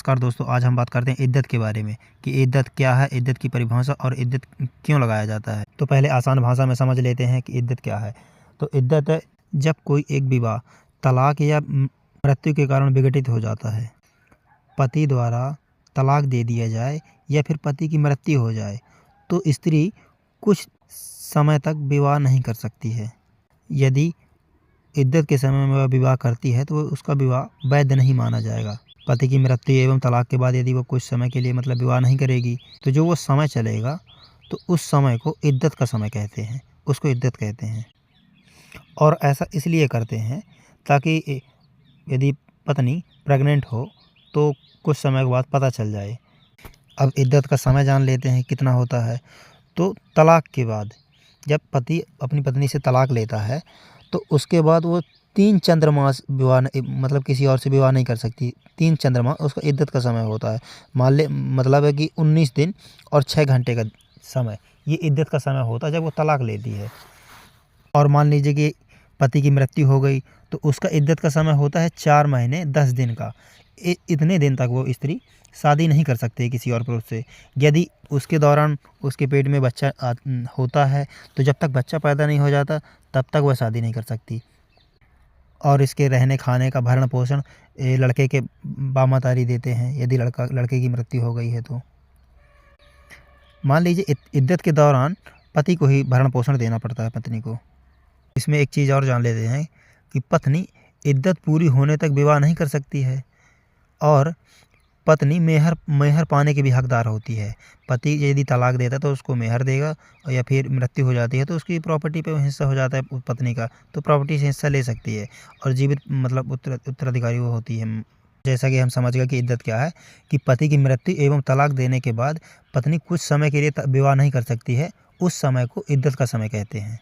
नमस्कार दोस्तों, आज हम बात करते हैं इद्दत के बारे में कि इद्दत क्या है, इद्दत की परिभाषा और इद्दत क्यों लगाया जाता है। तो पहले आसान भाषा में समझ लेते हैं कि इद्दत क्या है। तो इद्दत जब कोई एक विवाह तलाक या मृत्यु के कारण विघटित हो जाता है, पति द्वारा तलाक दे दिया जाए या फिर पति की मृत्यु हो जाए, तो स्त्री कुछ समय तक विवाह नहीं कर सकती है। यदि इद्दत के समय में वह विवाह करती है तो उसका विवाह वैध नहीं माना जाएगा। पति की मृत्यु एवं तलाक के बाद यदि वो कुछ समय के लिए विवाह नहीं करेगी, तो जो वो समय चलेगा तो उस समय को इद्दत का समय कहते हैं, उसको इद्दत कहते हैं। और ऐसा इसलिए करते हैं ताकि यदि पत्नी प्रेग्नेंट हो तो कुछ समय के बाद पता चल जाए। अब इद्दत का समय जान लेते हैं कितना होता है। तो तलाक के बाद जब पति अपनी पत्नी से तलाक लेता है तो उसके बाद वो 3 चंद्रमास विवाह किसी और से विवाह नहीं कर सकती। 3 चंद्रमास उसका इद्दत का समय होता है। मान ले है कि 19 दिन और 6 घंटे का समय, ये इद्दत का समय होता है जब वो तलाक लेती है। और मान लीजिए कि पति की मृत्यु हो गई तो उसका इद्दत का समय होता है 4 महीने 10 दिन का। इतने दिन तक वो स्त्री शादी नहीं कर सकती किसी और पुरुष से। यदि उसके दौरान उसके पेट में बच्चा होता है तो जब तक बच्चा पैदा नहीं हो जाता तब तक वह शादी नहीं कर सकती। और इसके रहने खाने का भरण पोषण लड़के के बामातारी देते हैं यदि लड़के की मृत्यु हो गई है तो। मान लीजिए इद्दत के दौरान पति को ही भरण पोषण देना पड़ता है पत्नी को। इसमें एक चीज़ और जान लेते हैं कि पत्नी इद्दत पूरी होने तक विवाह नहीं कर सकती है और पत्नी मेहर पाने की भी हकदार होती है। पति यदि तलाक देता है तो उसको मेहर देगा, और या फिर मृत्यु हो जाती है तो उसकी प्रॉपर्टी पे हिस्सा हो जाता है पत्नी का, तो प्रॉपर्टी से हिस्सा ले सकती है और जीवित उत्तराधिकारी वो होती है। जैसा कि हम समझ गए कि इद्दत क्या है कि पति की मृत्यु एवं तलाक देने के बाद पत्नी कुछ समय के लिए विवाह नहीं कर सकती है, उस समय को इद्दत का समय कहते हैं।